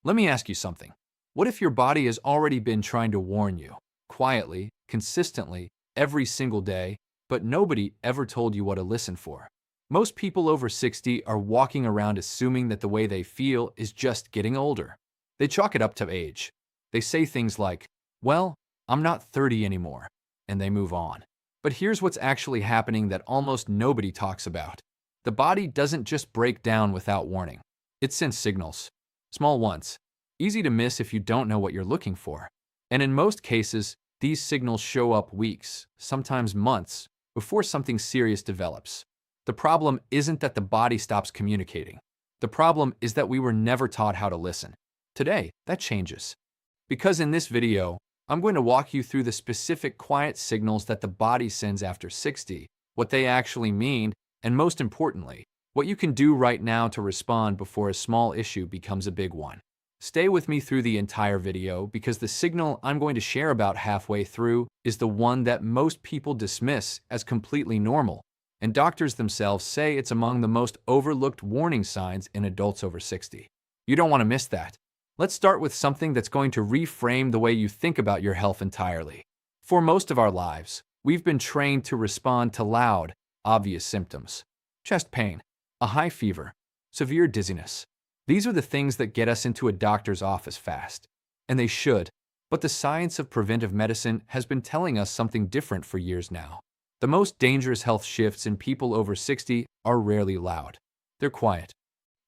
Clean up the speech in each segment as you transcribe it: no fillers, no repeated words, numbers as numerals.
Let me ask you something. What if your body has already been trying to warn you, quietly, consistently, every single day, but nobody ever told you what to listen for? Most people over 60 are walking around assuming that the way they feel is just getting older. They chalk it up to age. They say things like, well, I'm not 30 anymore, and they move on. But here's what's actually happening that almost nobody talks about. The body doesn't just break down without warning. It sends signals. Small ones. Easy to miss if you don't know what you're looking for. And in most cases, these signals show up weeks, sometimes months, before something serious develops. The problem isn't that the body stops communicating. The problem is that we were never taught how to listen. Today, that changes. Because in this video, I'm going to walk you through the specific quiet signals that the body sends after 60, what they actually mean, and most importantly, what you can do right now to respond before a small issue becomes a big one. Stay with me through the entire video because the signal I'm going to share about halfway through is the one that most people dismiss as completely normal, and doctors themselves say it's among the most overlooked warning signs in adults over 60. You don't want to miss that. Let's start with something that's going to reframe the way you think about your health entirely. For most of our lives, we've been trained to respond to loud, obvious symptoms. Chest pain, a high fever, severe dizziness. These are the things that get us into a doctor's office fast. And they should. But the science of preventive medicine has been telling us something different for years now. The most dangerous health shifts in people over 60 are rarely loud. They're quiet.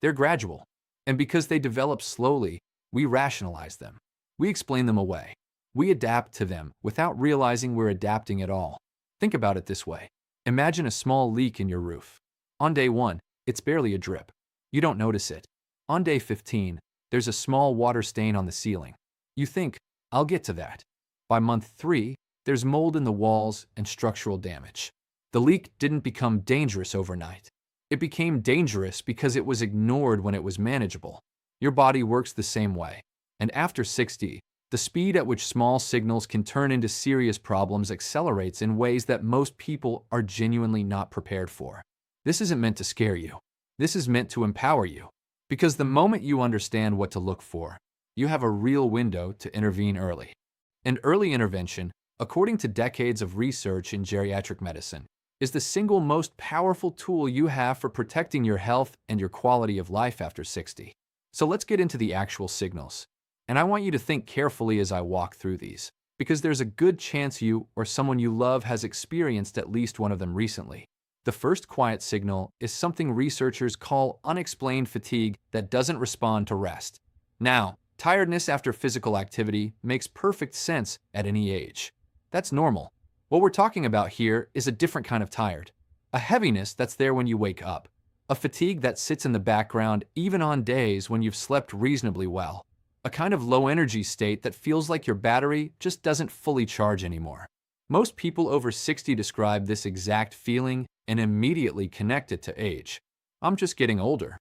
They're gradual. And because they develop slowly, we rationalize them. We explain them away. We adapt to them without realizing we're adapting at all. Think about it this way. Imagine a small leak in your roof. On day 1, it's barely a drip. You don't notice it. On day 15, there's a small water stain on the ceiling. You think, I'll get to that. By month 3, there's mold in the walls and structural damage. The leak didn't become dangerous overnight. It became dangerous because it was ignored when it was manageable. Your body works the same way. And after 60, the speed at which small signals can turn into serious problems accelerates in ways that most people are genuinely not prepared for. This isn't meant to scare you. This is meant to empower you. Because the moment you understand what to look for, you have a real window to intervene early. And early intervention, according to decades of research in geriatric medicine, is the single most powerful tool you have for protecting your health and your quality of life after 60. So let's get into the actual signals. And I want you to think carefully as I walk through these, because there's a good chance you or someone you love has experienced at least one of them recently. The first quiet signal is something researchers call unexplained fatigue that doesn't respond to rest. Now, tiredness after physical activity makes perfect sense at any age. That's normal. What we're talking about here is a different kind of tired. A heaviness that's there when you wake up. A fatigue that sits in the background even on days when you've slept reasonably well. A kind of low-energy state that feels like your battery just doesn't fully charge anymore. Most people over 60 describe this exact feeling and immediately connect it to age. I'm just getting older.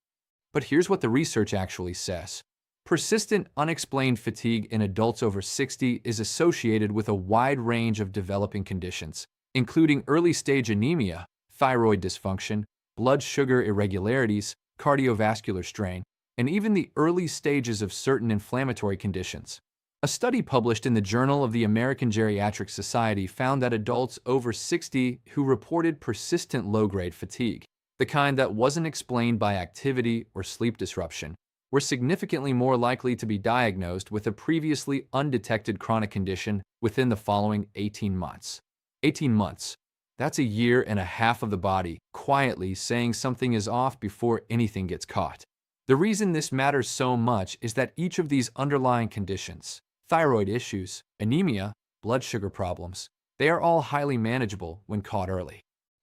But here's what the research actually says. Persistent, unexplained fatigue in adults over 60 is associated with a wide range of developing conditions, including early-stage anemia, thyroid dysfunction, blood sugar irregularities, cardiovascular strain, and even the early stages of certain inflammatory conditions. A study published in the Journal of the American Geriatric Society found that adults over 60 who reported persistent low-grade fatigue, the kind that wasn't explained by activity or sleep disruption, were significantly more likely to be diagnosed with a previously undetected chronic condition within the following 18 months. 18 months. That's a year and a half of the body quietly saying something is off before anything gets caught. The reason this matters so much is that each of these underlying conditions, thyroid issues, anemia, blood sugar problems, they are all highly manageable when caught early.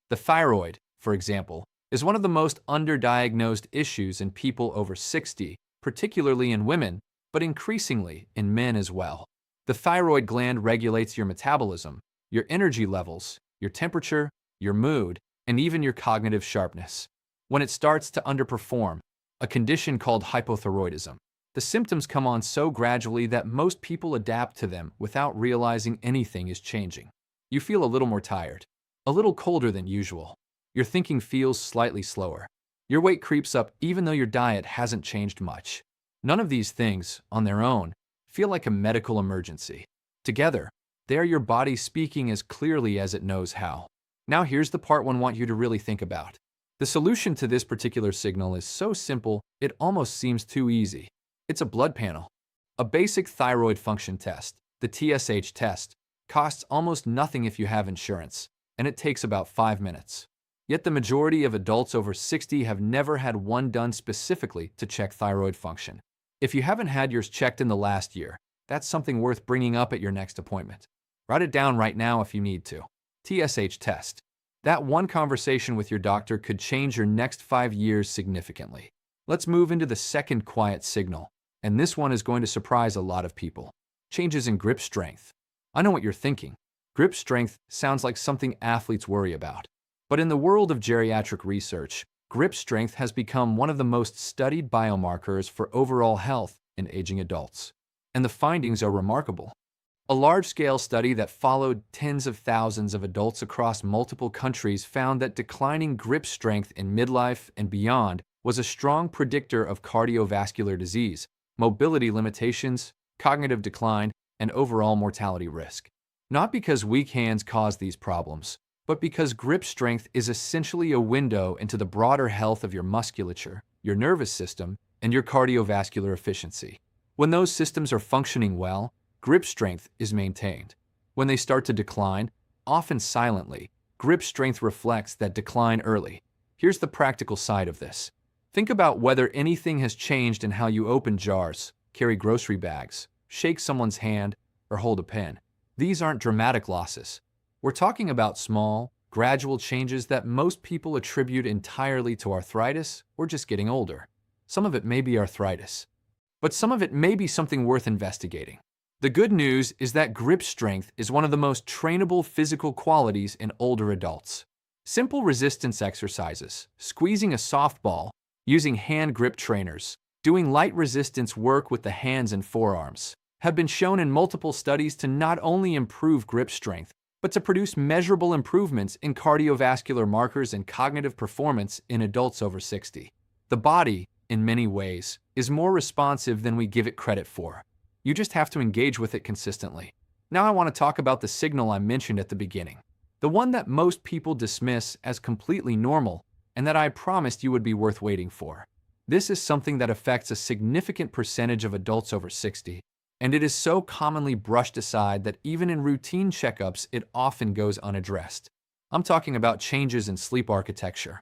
The thyroid, for example, is one of the most underdiagnosed issues in people over 60, particularly in women, but increasingly in men as well. The thyroid gland regulates your metabolism, your energy levels, your temperature, your mood, and even your cognitive sharpness. When it starts to underperform, a condition called hypothyroidism, the symptoms come on so gradually that most people adapt to them without realizing anything is changing. You feel a little more tired, a little colder than usual. Your thinking feels slightly slower. Your weight creeps up even though your diet hasn't changed much. None of these things, on their own, feel like a medical emergency. Together, they are your body speaking as clearly as it knows how. Now here's the part I want you to really think about. The solution to this particular signal is so simple, it almost seems too easy. It's a blood panel. A basic thyroid function test, the TSH test, costs almost nothing if you have insurance, and it takes about 5 minutes. Yet the majority of adults over 60 have never had one done specifically to check thyroid function. If you haven't had yours checked in the last year, that's something worth bringing up at your next appointment. Write it down right now if you need to. TSH test. That one conversation with your doctor could change your next 5 years significantly. Let's move into the second quiet signal, and this one is going to surprise a lot of people. Changes in grip strength. I know what you're thinking. Grip strength sounds like something athletes worry about. But in the world of geriatric research, grip strength has become one of the most studied biomarkers for overall health in aging adults. And the findings are remarkable. A large-scale study that followed tens of thousands of adults across multiple countries found that declining grip strength in midlife and beyond was a strong predictor of cardiovascular disease, mobility limitations, cognitive decline, and overall mortality risk. Not because weak hands cause these problems, but because grip strength is essentially a window into the broader health of your musculature, your nervous system, and your cardiovascular efficiency. When those systems are functioning well, grip strength is maintained. When they start to decline, often silently, grip strength reflects that decline early. Here's the practical side of this. Think about whether anything has changed in how you open jars, carry grocery bags, shake someone's hand, or hold a pen. These aren't dramatic losses. We're talking about small, gradual changes that most people attribute entirely to arthritis or just getting older. Some of it may be arthritis, but some of it may be something worth investigating. The good news is that grip strength is one of the most trainable physical qualities in older adults. Simple resistance exercises, squeezing a softball, using hand grip trainers, doing light resistance work with the hands and forearms, have been shown in multiple studies to not only improve grip strength, but to produce measurable improvements in cardiovascular markers and cognitive performance in adults over 60. The body, in many ways, is more responsive than we give it credit for. You just have to engage with it consistently. Now I want to talk about the signal I mentioned at the beginning. The one that most people dismiss as completely normal, and that I promised you would be worth waiting for. This is something that affects a significant percentage of adults over 60, and it is so commonly brushed aside that even in routine checkups, it often goes unaddressed. I'm talking about changes in sleep architecture.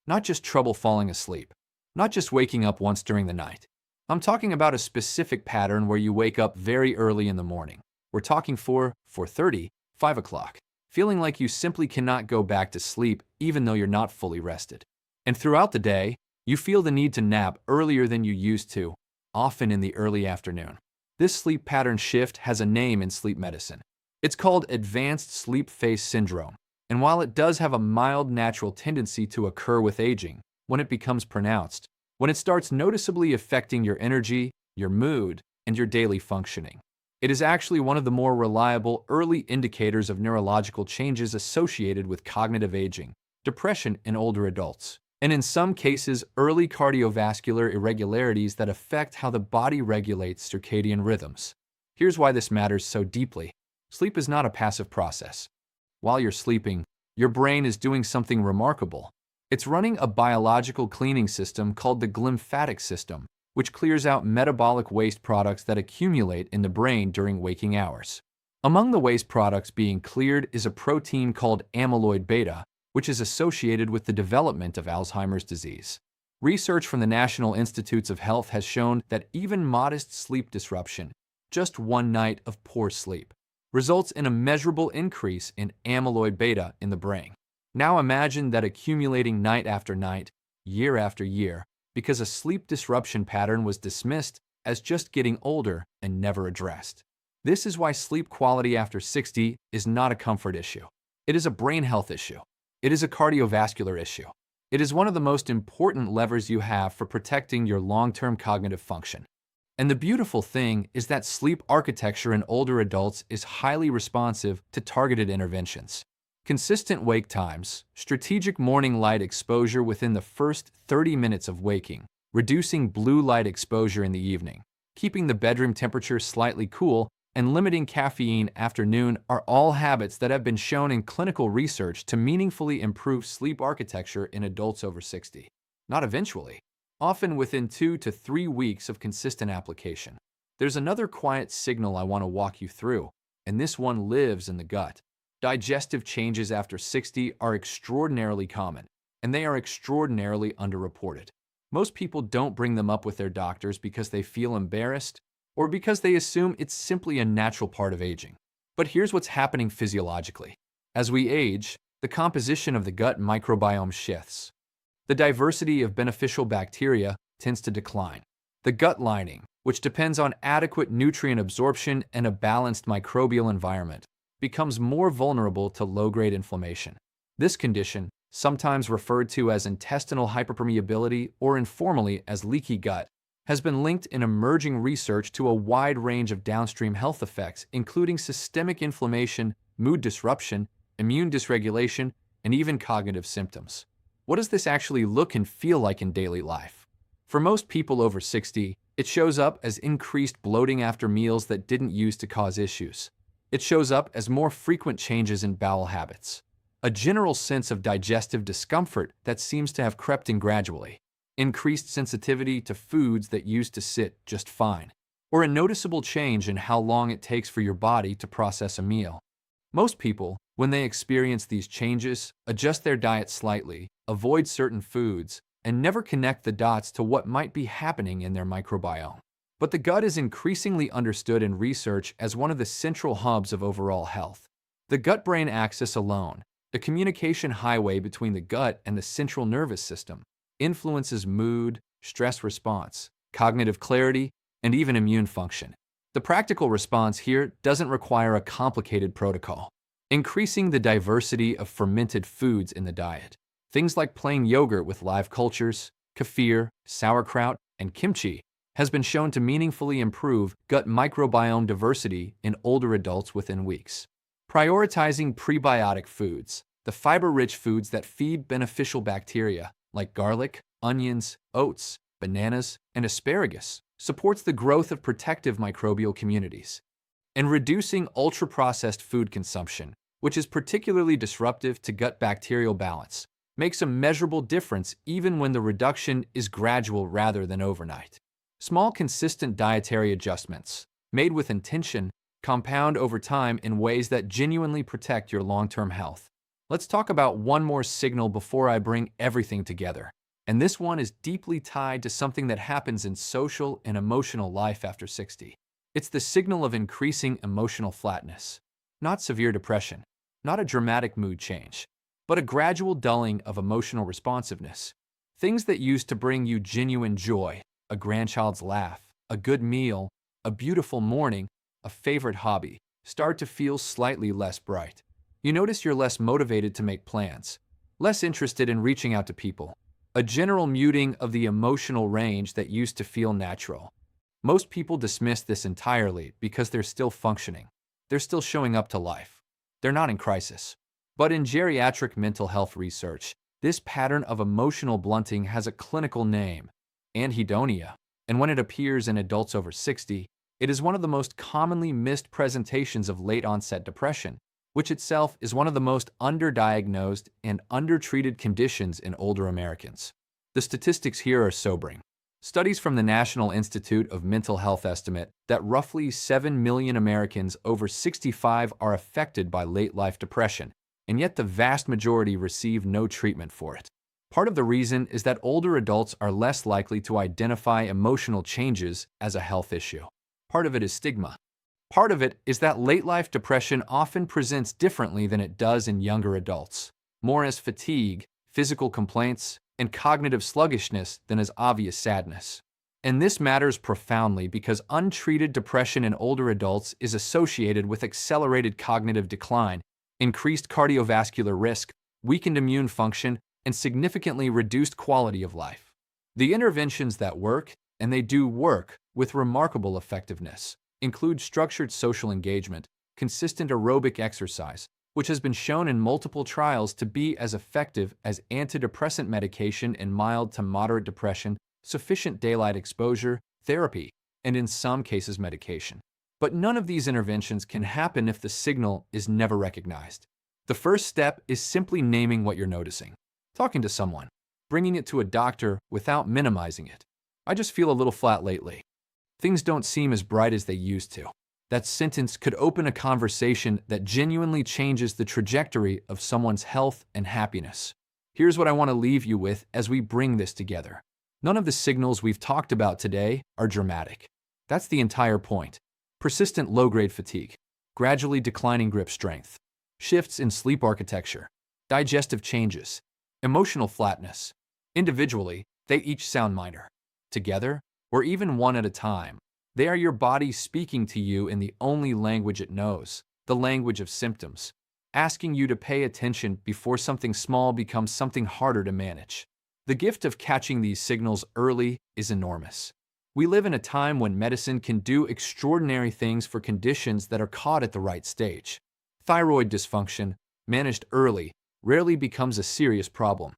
Not just trouble falling asleep, not just waking up once during the night. I'm talking about a specific pattern where you wake up very early in the morning. We're talking 4:30, 5 o'clock, feeling like you simply cannot go back to sleep even though you're not fully rested. And throughout the day, you feel the need to nap earlier than you used to, often in the early afternoon. This sleep pattern shift has a name in sleep medicine. It's called advanced sleep phase syndrome, and while it does have a mild natural tendency to occur with aging, when it becomes pronounced, when it starts noticeably affecting your energy, your mood, and your daily functioning, it is actually one of the more reliable early indicators of neurological changes associated with cognitive aging, depression in older adults, and in some cases, early cardiovascular irregularities that affect how the body regulates circadian rhythms. Here's why this matters so deeply. Sleep is not a passive process. While you're sleeping, your brain is doing something remarkable. It's running a biological cleaning system called the glymphatic system, which clears out metabolic waste products that accumulate in the brain during waking hours. Among the waste products being cleared is a protein called amyloid beta, which is associated with the development of Alzheimer's disease. Research from the National Institutes of Health has shown that even modest sleep disruption, just one night of poor sleep, results in a measurable increase in amyloid beta in the brain. Now imagine that accumulating night after night, year after year, because a sleep disruption pattern was dismissed as just getting older and never addressed. This is why sleep quality after 60 is not a comfort issue. It is a brain health issue. It is a cardiovascular issue. It is one of the most important levers you have for protecting your long-term cognitive function. And the beautiful thing is that sleep architecture in older adults is highly responsive to targeted interventions. Consistent wake times, strategic morning light exposure within the first 30 minutes of waking, reducing blue light exposure in the evening, keeping the bedroom temperature slightly cool, and limiting caffeine after noon are all habits that have been shown in clinical research to meaningfully improve sleep architecture in adults over 60. Not eventually, often within 2 to 3 weeks of consistent application. There's another quiet signal I want to walk you through, and this one lives in the gut. Digestive changes after 60 are extraordinarily common, and they are extraordinarily underreported. Most people don't bring them up with their doctors because they feel embarrassed or because they assume it's simply a natural part of aging. But here's what's happening physiologically. As we age, the composition of the gut microbiome shifts. The diversity of beneficial bacteria tends to decline. The gut lining, which depends on adequate nutrient absorption and a balanced microbial environment, becomes more vulnerable to low-grade inflammation. This condition, sometimes referred to as intestinal hyperpermeability or informally as leaky gut, has been linked in emerging research to a wide range of downstream health effects, including systemic inflammation, mood disruption, immune dysregulation, and even cognitive symptoms. What does this actually look and feel like in daily life? For most people over 60, it shows up as increased bloating after meals that didn't use to cause issues. It shows up as more frequent changes in bowel habits, a general sense of digestive discomfort that seems to have crept in gradually, increased sensitivity to foods that used to sit just fine, or a noticeable change in how long it takes for your body to process a meal. Most people, when they experience these changes, adjust their diet slightly, avoid certain foods, and never connect the dots to what might be happening in their microbiome. But the gut is increasingly understood in research as one of the central hubs of overall health. The gut-brain axis alone, the communication highway between the gut and the central nervous system, influences mood, stress response, cognitive clarity, and even immune function. The practical response here doesn't require a complicated protocol. Increasing the diversity of fermented foods in the diet, things like plain yogurt with live cultures, kefir, sauerkraut, and kimchi, has been shown to meaningfully improve gut microbiome diversity in older adults within weeks. Prioritizing prebiotic foods, the fiber-rich foods that feed beneficial bacteria, like garlic, onions, oats, bananas, and asparagus, supports the growth of protective microbial communities. And reducing ultra-processed food consumption, which is particularly disruptive to gut bacterial balance, makes a measurable difference even when the reduction is gradual rather than overnight. Small, consistent dietary adjustments, made with intention, compound over time in ways that genuinely protect your long-term health. Let's talk about one more signal before I bring everything together. And this one is deeply tied to something that happens in social and emotional life after 60. It's the signal of increasing emotional flatness. Not severe depression, not a dramatic mood change, but a gradual dulling of emotional responsiveness. Things that used to bring you genuine joy, a grandchild's laugh, a good meal, a beautiful morning, a favorite hobby, start to feel slightly less bright. You notice you're less motivated to make plans, less interested in reaching out to people, a general muting of the emotional range that used to feel natural. Most people dismiss this entirely because they're still functioning. They're still showing up to life. They're not in crisis. But in geriatric mental health research, this pattern of emotional blunting has a clinical name, anhedonia, and when it appears in adults over 60, it is one of the most commonly missed presentations of late-onset depression, which itself is one of the most underdiagnosed and undertreated conditions in older Americans. The statistics here are sobering. Studies from the National Institute of Mental Health estimate that roughly 7 million Americans over 65 are affected by late-life depression, and yet the vast majority receive no treatment for it. Part of the reason is that older adults are less likely to identify emotional changes as a health issue. Part of it is stigma. Part of it is that late-life depression often presents differently than it does in younger adults, more as fatigue, physical complaints, and cognitive sluggishness than as obvious sadness. And this matters profoundly because untreated depression in older adults is associated with accelerated cognitive decline, increased cardiovascular risk, weakened immune function, and significantly reduced quality of life. The interventions that work, and they do work with remarkable effectiveness, include structured social engagement, consistent aerobic exercise, which has been shown in multiple trials to be as effective as antidepressant medication in mild to moderate depression, sufficient daylight exposure, therapy, and in some cases medication. But none of these interventions can happen if the signal is never recognized. The first step is simply naming what you're noticing, talking to someone, bringing it to a doctor without minimizing it. I just feel a little flat lately. Things don't seem as bright as they used to. That sentence could open a conversation that genuinely changes the trajectory of someone's health and happiness. Here's what I want to leave you with as we bring this together. None of the signals we've talked about today are dramatic. That's the entire point. Persistent low-grade fatigue, gradually declining grip strength, shifts in sleep architecture, digestive changes, emotional flatness. Individually, they each sound minor. Together, or even one at a time, they are your body speaking to you in the only language it knows, the language of symptoms, asking you to pay attention before something small becomes something harder to manage. The gift of catching these signals early is enormous. We live in a time when medicine can do extraordinary things for conditions that are caught at the right stage. Thyroid dysfunction, managed early, rarely becomes a serious problem.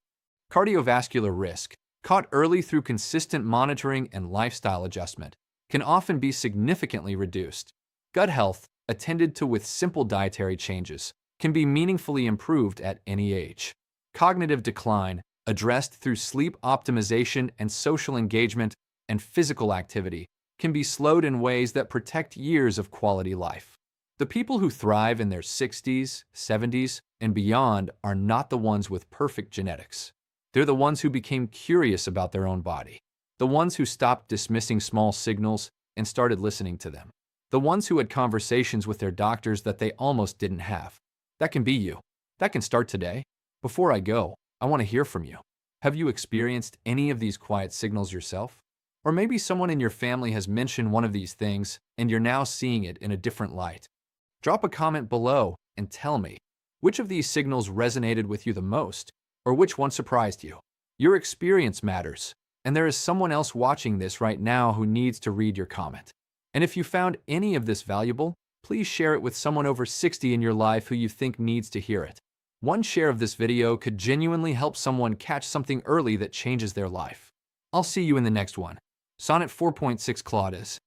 Cardiovascular risk, caught early through consistent monitoring and lifestyle adjustment, can often be significantly reduced. Gut health, attended to with simple dietary changes, can be meaningfully improved at any age. Cognitive decline, addressed through sleep optimization and social engagement and physical activity, can be slowed in ways that protect years of quality life. The people who thrive in their 60s, 70s, and beyond are not the ones with perfect genetics. They're the ones who became curious about their own body. The ones who stopped dismissing small signals and started listening to them. The ones who had conversations with their doctors that they almost didn't have. That can be you. That can start today. Before I go, I want to hear from you. Have you experienced any of these quiet signals yourself? Or maybe someone in your family has mentioned one of these things and you're now seeing it in a different light. Drop a comment below and tell me, which of these signals resonated with you the most, or which one surprised you? Your experience matters, and there is someone else watching this right now who needs to read your comment. And if you found any of this valuable, please share it with someone over 60 in your life who you think needs to hear it. One share of this video could genuinely help someone catch something early that changes their life. I'll see you in the next one. Sonnet 4.6 Claudes.